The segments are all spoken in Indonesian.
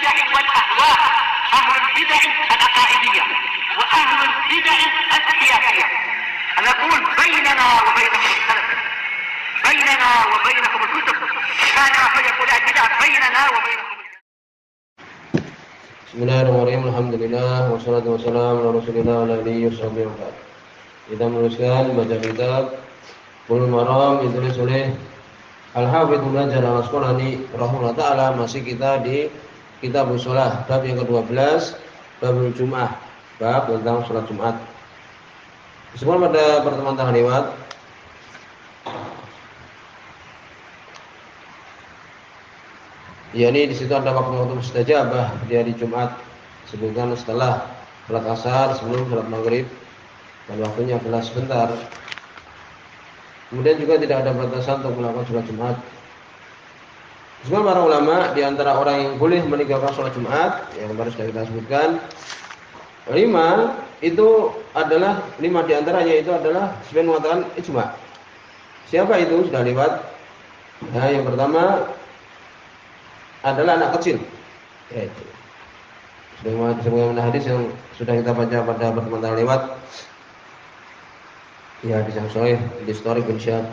البدع والأهواء، أهل البدع العقائدية وأهل البدع السياسية. نقول بيننا وبينكم السلف، بيننا وبينكم الكتب، كان فيقول البدع بيننا وبينكم. Bismillahirrahmanirrahim. Alhamdulillah wassalatu wassalamu ala Rasulillah wa ala alihi washabihi wa sallam. Kita meneruskan baca kitab Bulughul Maram yang ditulis oleh Al-Hafidz Ibnu Hajar Al-Asqalani rahimahullah taala. Masih kita di kitab shalah, bab yang ke-12, babul Jum'ah, bab tentang salat Jumat. Semua pada pertemuan lewat yakni di situ ada waktu mustajabah di hari Jumat, sebutkan setelah salat asar sebelum salat maghrib dan waktunya adalah sebentar. Kemudian juga tidak ada batasan untuk melakukan salat Jumat. Semua para ulama di antara orang yang boleh meninggalkan salat Jumat yang baru sudah kita sebutkan, 5 itu adalah 5 di antaranya itu adalah sebagian mengatakan ijma. Siapa itu? Sudah lewat. Nah, yang pertama adalah anak kecil, yaitu sebagaimana hadis yang sudah kita baca pada pertemuan lewat, ya hadis yang sahih di story bin Syahab.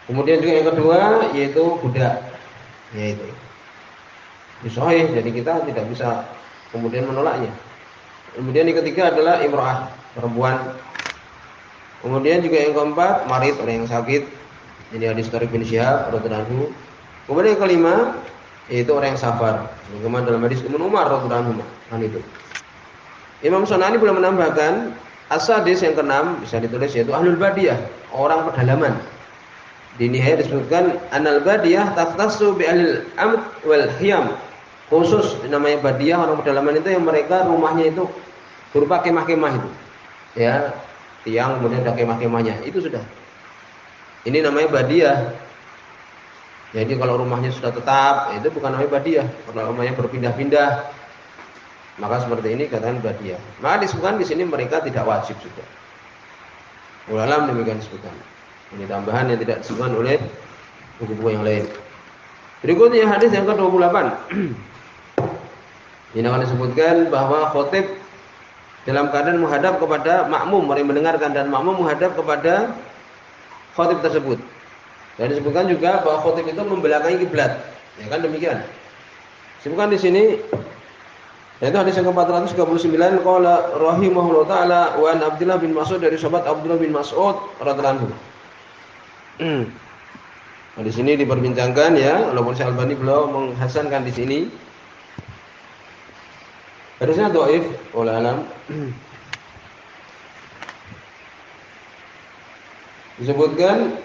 Kemudian juga yang kedua yaitu budak, yaitu sahih, jadi kita tidak bisa kemudian menolaknya. Kemudian yang ketiga adalah imra'ah, perempuan. Kemudian juga yang keempat marid, orang yang sakit, ini hadis story bin Syahab radhiyallahu anhu. Kemudian yang kelima yaitu orang yang safar, bagaimana dalam hadis Ibnu Umar radhiyallahu anhu itu. Imam Sunani boleh menambahkan as-sadis yang keenam bisa ditulis yaitu ahlul badiyah, orang pedalaman. Di nihayah disebutkan anal badiyah taftasu bi ahlil amd wal khiyam. Khusus namanya badiyah, orang pedalaman itu yang mereka rumahnya itu berupa kemah-kemah itu. Ya, tiang kemudian ada kemah-kemahnya, itu sudah. Ini namanya badiyah. Jadi kalau rumahnya sudah tetap, itu bukan namanya badiyah. Kalau rumahnya berpindah-pindah, maka seperti ini katakan badiyah. Maka disebutkan di sini mereka tidak wajib juga. Ulama demikian disebutkan. Ini tambahan yang tidak disebutkan oleh buku-buku yang lain. Berikutnya hadis yang ke-28. Ini akan disebutkan bahwa khotib dalam keadaan menghadap kepada makmum, orang mendengarkan, dan makmum menghadap kepada khotib tersebut. Dan disebutkan juga bahwa khotib itu membelakangi kiblat, ya kan demikian. Disebutkan di sini yaitu hadis yang ke-439 qala rahimahullahu taala wa an Abdullah bin Mas'ud, dari sahabat Abdullah bin Mas'ud radhiyallahu anhu. Nah, di sini diperbincangkan ya, walaupun Syekh Albani belum menghasankan di sini. Hadisnya dhaif wallahu alam. Disebutkan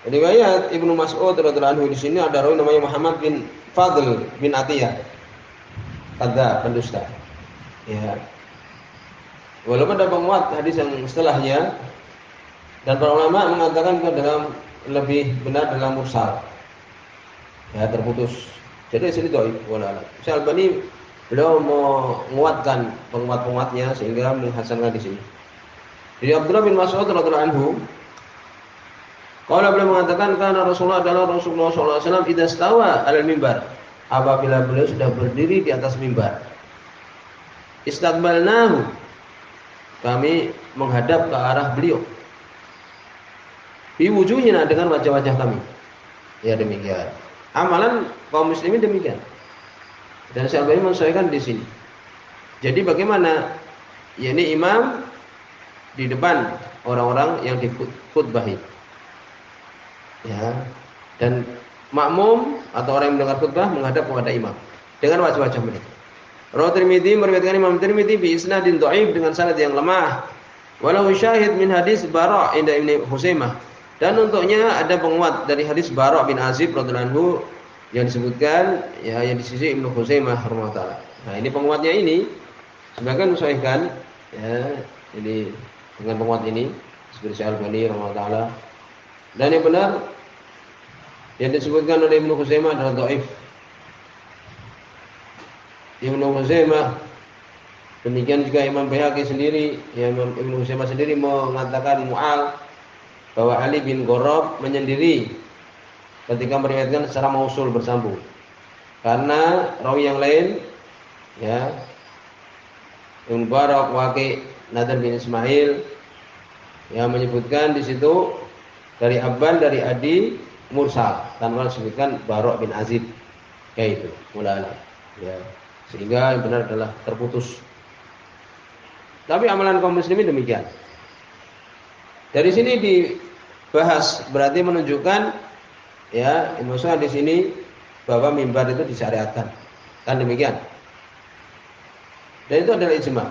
riwayat Ibnu Mas'ud radhiyallahu anhu di sini ada rawi namanya Muhammad bin Fadl bin Atiyah. Ada pendusta. Ya. Walaupun ada penguat hadis yang setelahnya, dan para ulama mengatakan ke dalam lebih benar dalam mursal. Ya, terputus. Jadi di sini dhaif wallahu alam. Syekh Albani beliau menguatkan penguat-penguatnya sehingga menghasankan di sini. Jadi Abdullah bin Mas'ud radhiyallahu anhu kalau beliau mengatakan karena Rasulullah adalah Rasulullah SAW idza stawa alal mimbar, apabila beliau sudah berdiri di atas mimbar, istaqbalnahu, kami menghadap ke arah beliau, bi wujuhina, dengan wajah-wajah kami. Ya demikian. Amalan kaum muslimin demikian. Dan Syekh Albani menyesuaikan di sini. Jadi bagaimana? Ya, ini imam di depan orang-orang yang dikhutbahi. Ya, dan makmum atau orang yang mendengar khutbah menghadap kepada imam dengan wajah-wajah mereka. Rawi Tirmidzi meriwayatkan Imam Tirmidzi bi isnadin dhaif, dengan sanad yang lemah. Walau syahid min hadis Bara' inda Ibnu Huzaimah, dan untuknya ada penguat dari hadis Bara' bin Azib radhiyallahu anhu yang disebutkan ya yang di sisi Ibnu Huzaimah rahimahullah taala. Nah, ini penguatnya ini sebagian mensahihkan ya, jadi dengan penguat ini seperti Syekh Albani rahimahullah taala. Dan yang benar yang disebutkan oleh Ibnu Huzaimah adalah dhaif. Ibnu Huzaimah, demikian juga Imam Baihaqi sendiri, ya, Imam Ibnu Huzaimah sendiri mengatakan mu'al bahwa Ali bin Gharab menyendiri ketika meriwayatkan secara mausul bersambung. Karena rawi yang lain ya Ibnu Mubarak, Waqi', Nadr bin Ismail yang menyebutkan di situ dari Abban, dari Adi, mursal tanpa disebutkan Barok bin Azib, yaitu mulala ya, sehingga yang benar adalah terputus. Tapi amalan kaum muslimin demikian. Dari sini dibahas berarti menunjukkan ya, maksudnya di sini bahwa mimbar itu disyariatkan, kan demikian. Dan itu adalah ijma.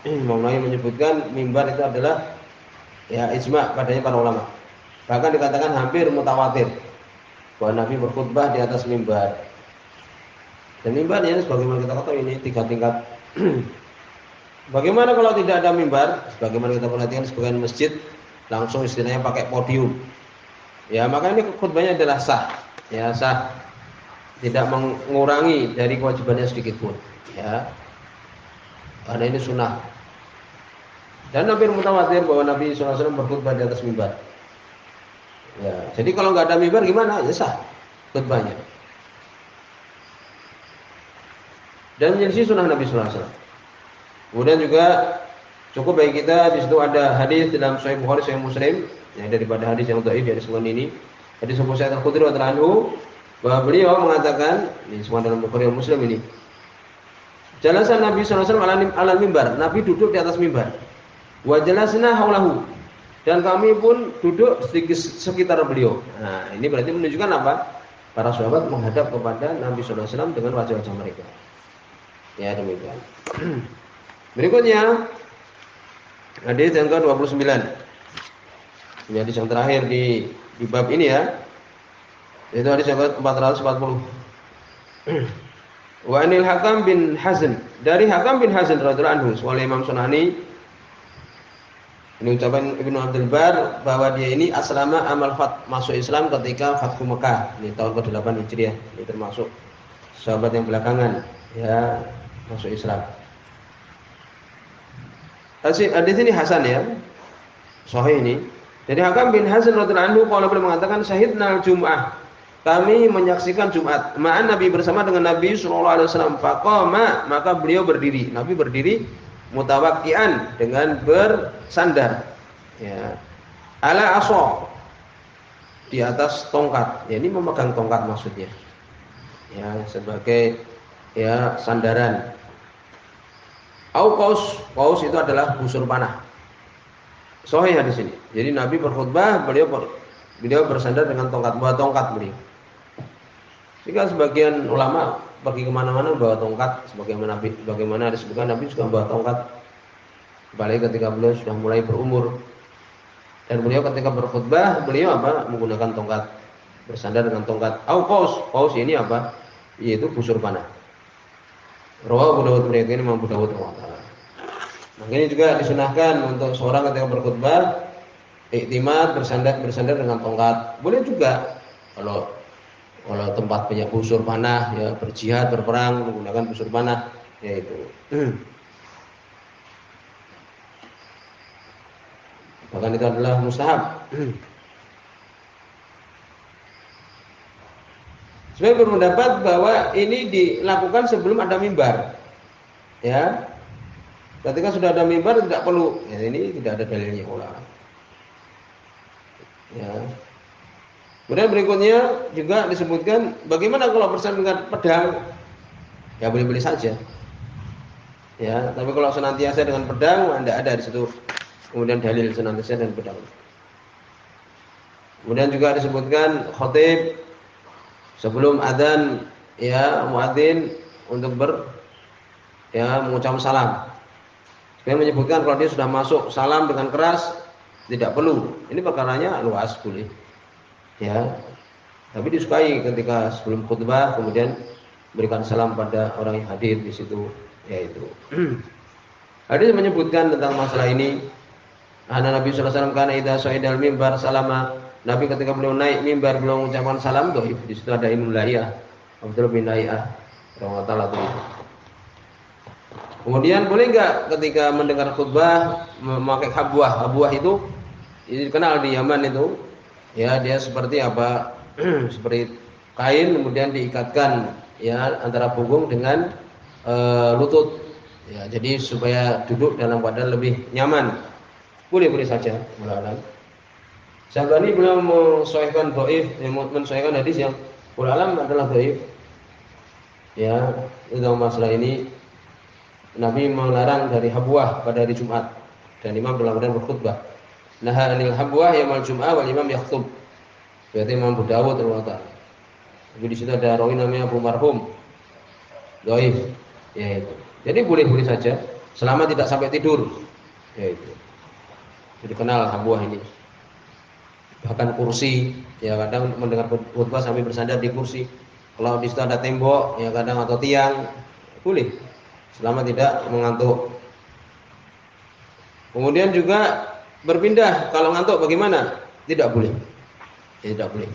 Imam Nawawi menyebutkan mimbar itu adalah ya ijma padanya para ulama. Bahkan dikatakan hampir mutawatir bahwa Nabi berkhutbah di atas mimbar. Dan mimbar ini sebagaimana kita ketahui ini 3 tingkat. Bagaimana kalau tidak ada mimbar? Sebagaimana kita perhatikan sebagian masjid langsung istilahnya pakai podium. Ya, maka ini khutbahnya adalah sah. Ya, sah. Tidak mengurangi dari kewajibannya sedikit pun. Ya. Karena ini sunnah. Dan hampir mutawatir bahwa Nabi SAW berkhutbah di atas mimbar. Ya, jadi kalau nggak ada mimbar gimana? Ya sah khutbahnya. Dan menjadi sunnah Nabi SAW. Kemudian juga cukup bagi kita di situ ada hadis dalam Sahih Bukhari, Sahih Muslim, ya, daripada hadis yang dhaif dari sebuah ini. Hadis Abu Sa'id Al-Khudri radhiyallahu anhu bahwa beliau mengatakan, ini semua dalam Bukhari dan Muslim ini. Jalasan Nabi SAW ala mimbar, Nabi duduk di atas mimbar. Wa jalasna haulahu, dan kami pun duduk sekitar beliau. Nah, ini berarti menunjukkan apa? Para sahabat menghadap kepada Nabi SAW dengan wajah-wajah mereka. Ya, demikian. Berikutnya hadis yang ke-29. Ini hadis yang terakhir di bab ini ya. Itu hadis yang ke-440. Wa anil Hakam bin Hazn, dari Hakam bin Hazn radhiyallahu anhu, oleh Imam Sunani. Ini ucapan Ibnu Abdul Bar bahwa dia ini aslama amal masuk Islam ketika Fathu Mekah, ini tahun ke-8 Hijriah. Ini termasuk sahabat yang belakangan ya masuk Islam. Hadis ini hasan ya, sahih ini. Jadi Hakam bin Hazn radhiyallahu anhu kalau beliau mengatakan syahidnal Jum'ah, kami menyaksikan Jumat ma'an Nabi, bersama dengan Nabi sallallahu alaihi wasallam. Faqama, maka beliau berdiri. Nabi berdiri mutawakkian, dengan bersandar ya, ala aso, di atas tongkat. Ya, ini memegang tongkat maksudnya. Ya, sebagai ya sandaran. Au qaus itu adalah busur panah. Sahih hadis ini. Jadi Nabi berkhutbah, beliau bersandar dengan tongkat, bawa tongkat beliau. Jika sebagian ulama pergi kemana-mana bawa tongkat, bagaimana disebutkan Nabi juga bawa tongkat. Apalagi ketika beliau sudah mulai berumur. Dan beliau ketika berkhutbah, beliau apa? Menggunakan tongkat, bersandar dengan tongkat. Au qaus ini apa? Yaitu busur panah. Rawahu Abu Dawud, ini Imam Abu Dawud. Nah, ini juga disunahkan untuk seorang ketika berkhutbah iktimad, bersandar dengan tongkat. Boleh juga kalau tempat banyak busur panah ya, berjihad, berperang menggunakan busur panah yaitu. Bahkan itu adalah mustahab. Sebenarnya berpendapat bahwa ini dilakukan sebelum ada mimbar. Ya. Ketika sudah ada mimbar tidak perlu. Ya, ini tidak ada dalilnya ulama. Ya. Kemudian berikutnya juga disebutkan bagaimana kalau bersandar dengan pedang? Ya boleh-boleh saja. Ya, tapi kalau senantiasa dengan pedang tidak ada di situ. Kemudian dalil senantiasa dengan pedang. Kemudian juga disebutkan khatib sebelum adzan ya muadzin untuk mengucap salam. Dia menyebutkan kalau dia sudah masuk salam dengan keras tidak perlu. Ini perkaranya luas boleh. Ya. Tapi disukai ketika sebelum khutbah kemudian berikan salam pada orang yang hadir di situ yaitu. Hadis menyebutkan tentang masalah ini. Nabi sallallahu alaihi wasallam kana idza sa'idal mimbar salama. Nabi ketika beliau naik mimbar beliau mengucapkan salam dhaif. Di situ ada Ibnu Laiyah, Abdul bin Laiyah radhiyallahu anhu. Kemudian boleh enggak ketika mendengar khutbah memakai habwah? Habwah itu dikenal di Yaman itu. Ya, dia seperti apa? Seperti kain kemudian diikatkan ya antara punggung dengan lutut. Ya, jadi supaya duduk dalam keadaan lebih nyaman. Boleh-boleh saja, wallahu. Syabani belum mensahihkan dhaif, mensahihkan hadis yang wallahu adalah dhaif. Ya, dalam masalah ini Nabi melarang dari habwah pada hari Jumat dan imam dalam keadaan berkhutbah. Naha anil habwah yaumul jum'ah wal imam yakhthub. Berarti Imam Abu Dawud radhiyallahu. Tapi di situ ada rawi namanya Abu Marhum. Dhaif. Ya itu. Jadi boleh-boleh saja selama tidak sampai tidur. Ya itu. Jadi kenal habwah ini. Bahkan kursi, ya kadang mendengar khutbah sambil bersandar di kursi. Kalau di situ ada tembok, ya kadang atau tiang, boleh. Selama tidak mengantuk. Kemudian juga berpindah kalau ngantuk bagaimana? Tidak boleh. Tidak boleh.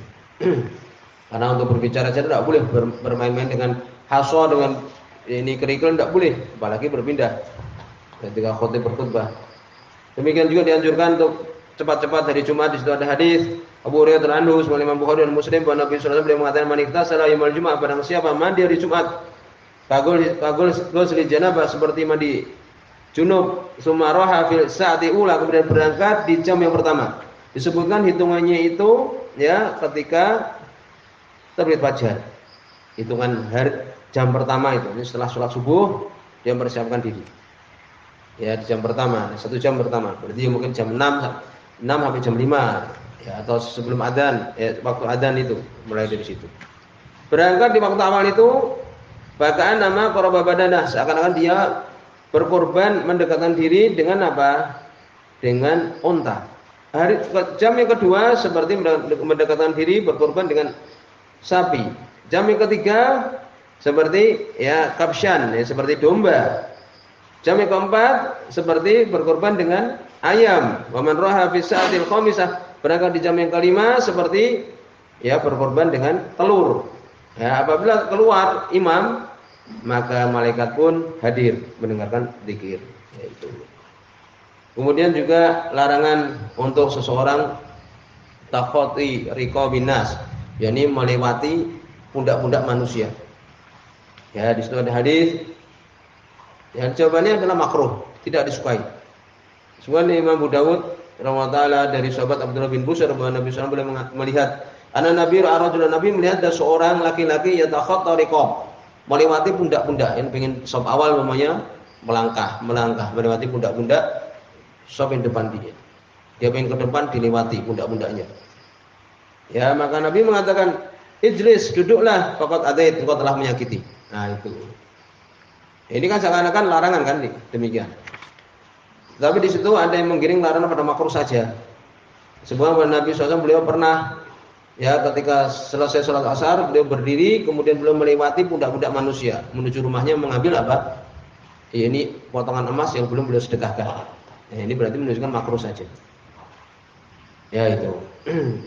Karena untuk berbicara saja tidak boleh bermain-main dengan haso dengan ini kerikil tidak boleh, apalagi berpindah ketika khotib berkhutbah. Demikian juga dianjurkan untuk cepat-cepat hari Jumat. Di situ ada hadis Abu Hurairah radhiyallahu anhu, Imam Bukhari dan Muslim, bahwa Nabi sallallahu alaihi wasallam mengatakan man iktasala yaumul Jumat, barang siapa mandi hari Jumat kagul ghusli janabah seperti mandi junub, sumaraha fil sa'ati ula, kemudian berangkat di jam yang pertama. Disebutkan hitungannya itu ya ketika terbit fajar. Hitungan hari jam pertama itu, ini setelah sholat subuh dia mempersiapkan diri. Ya di jam pertama, 1 jam pertama. Berarti mungkin jam 6 sampai jam 5 ya, atau sebelum adzan, ya, waktu adzan itu mulai dari situ. Berangkat di waktu awal itu bahkan nama qurba badanah, seakan-akan dia berkorban mendekatkan diri dengan apa? Dengan unta. Jam yang kedua seperti mendekatkan diri berkorban dengan sapi. Jam yang ketiga seperti ya kabsyan, ya, seperti domba. Jam yang keempat seperti berkorban dengan ayam. Wa man raha fi sa'atil khamisah, berangkat di jam yang kelima seperti ya berkorban dengan telur. Ya, apabila keluar imam, maka malaikat pun hadir mendengarkan zikir, yaitu. Kemudian juga larangan untuk seseorang takhati riqabin nas, yakni melewati pundak-pundak manusia. Ya, di situ ada hadis. Ya, jawabannya adalah makruh, tidak disukai. Sebenarnya Imam Abu Dawud rahimahullah dari sahabat Abdullah bin Busr bahwa Nabi SAW boleh melihat Nabi rajulan, Nabi melihat ada seorang laki-laki yatakhatta riqab, melewati pundak-pundak. Yang pengen sop awal namanya melangkah melewati pundak-pundak sop yang depan dia. Dia pengen ke depan dilewati pundak-pundaknya. Ya, maka Nabi mengatakan, "Ijlis, duduklah, faqad adait, engkau telah menyakiti." Nah, itu. Ini kan seakan-akan larangan kan demikian. Tapi di situ ada yang menggiring larangan pada makruh saja. Sebab Nabi SAW beliau pernah ya ketika selesai sholat asar beliau berdiri kemudian beliau melewati pundak-pundak manusia menuju rumahnya mengambil apa? Ya, ini potongan emas yang belum beliau sedekahkan. Ya, ini berarti menunjukkan makruh saja. Ya itu.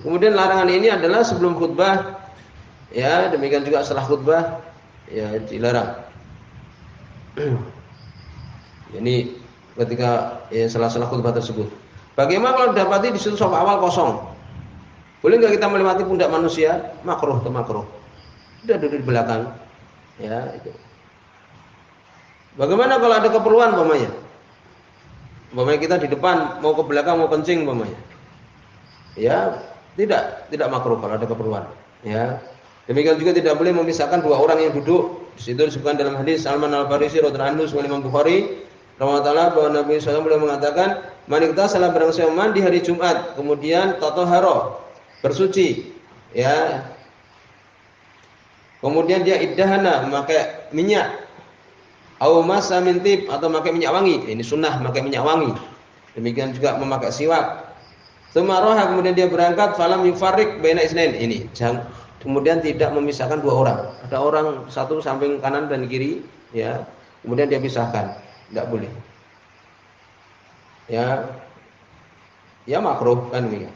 Kemudian larangan ini adalah sebelum khutbah. Ya, demikian juga setelah khutbah ya dilarang. Ini ketika ya setelah khutbah tersebut. Bagaimana kalau dapati di situ shaf awal kosong? Boleh nggak kita melewati pundak manusia? Makruh atau makruh? Sudah duduk di belakang. Ya, itu. Bagaimana kalau ada keperluan umpamanya? Umpamanya kita di depan mau ke belakang mau kencing umpamanya. Ya, tidak makruh kalau ada keperluan. Ya. Demikian juga tidak boleh memisahkan dua orang yang duduk. Di situ disebutkan dalam hadis Salman Al-Farisi radhiyallahu anhu Imam Bukhari rahimahullah bahwa Nabi SAW beliau mengatakan, "Man iktasala barang siapa mandi hari Jumat, kemudian tatahhara, bersuci, ya. Kemudian dia iddahana, memakai minyak, au masa min tib, atau memakai minyak wangi." Ini sunnah memakai minyak wangi. Demikian juga memakai siwak. Tsumaraha, kemudian dia berangkat, falam yufarriq baina isnain. Ini kemudian tidak memisahkan dua orang. Ada orang satu samping kanan dan kiri, ya. Kemudian dia pisahkan, tidak boleh. Ya, makruh kan ini.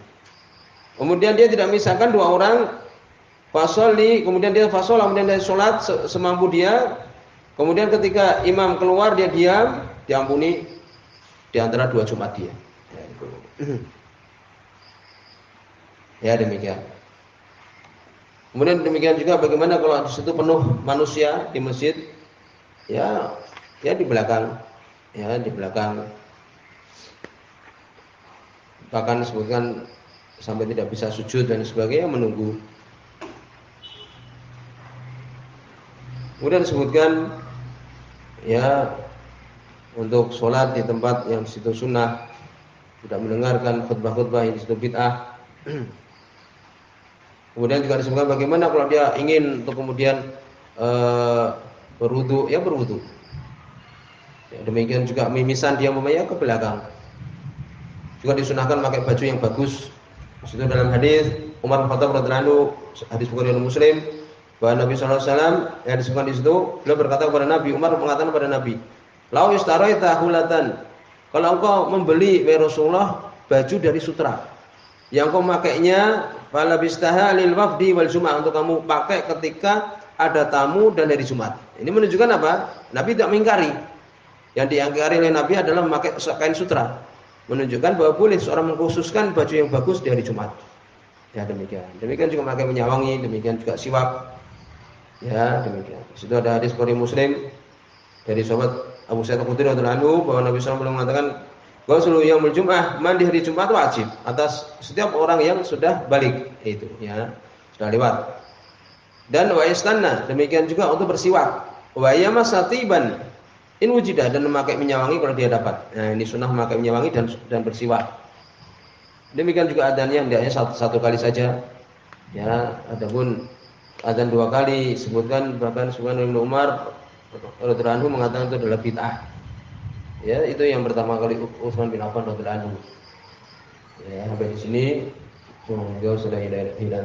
Kemudian dia tidak memisahkan dua orang, fasoli, kemudian dia sholat semampu dia. Kemudian ketika imam keluar dia diam, diampuni di antara dua Jumat dia. Ya, demikian. Kemudian demikian juga bagaimana kalau di situ penuh manusia di masjid, ya di belakang, di belakang. Bahkan disebutkan sampai tidak bisa sujud dan sebagainya menunggu. Kemudian disebutkan ya untuk sholat di tempat yang di situ sunnah, tidak mendengarkan khutbah-khutbah yang di situ bid'ah. Kemudian juga disebutkan bagaimana kalau dia ingin untuk kemudian berwudu, ya berwudu. Ya, demikian juga mimisan dia membayar ke belakang. Juga disunahkan pakai baju yang bagus. Di situ dalam hadis Umar bin Khattab radhiyallahu anhu, hadis Bukhari dan Muslim, bahwa Nabi sallallahu alaihi wasallam yang disebutkan di situ, beliau berkata kepada Nabi, Umar mengatakan kepada Nabi, "Lau istaraita hulatan." Kalau engkau membeli Rasulullah baju dari sutra, yang kau makainya fala bistaha lil wafdi wal Jumat, untuk kamu pakai ketika ada tamu dan hari Jumat. Ini menunjukkan apa? Nabi tidak mengingkari. Yang diingkari oleh Nabi adalah memakai kain sutra. Menunjukkan bahwa boleh seorang mengkhususkan baju yang bagus di hari Jumat. Ya demikian. Demikian juga memakai minyak wangi, demikian juga siwak. Ya demikian. Di situ ada hadis Bukhari Muslim dari sahabat Abu Sa'id Al-Khudri radhiyallahu anhu bahwa Nabi sallallahu alaihi wasallam mengatakan, "Ghuslu yaumul Jum'ah, mandi hari Jumat wajib atas setiap orang yang sudah balik." Itu ya, sudah lewat. Dan wa istanna, demikian juga untuk bersiwak. Wa yamasatiban in wujidah, dan memakai minyak wangi kalau dia dapat. Nah, ini sunnah memakai minyak wangi dan bersiwak. Demikian juga adzannya hendaknya satu kali saja. Ya, adapun adzan 2 kali sebutkan, bahkan Ibnu Umar radhiyallahu anhu mengatakan itu adalah bid'ah. Ya, itu yang pertama kali Utsman bin Affan radhiyallahu anhu. Ya, sampai di sini. Semoga sudah hilang.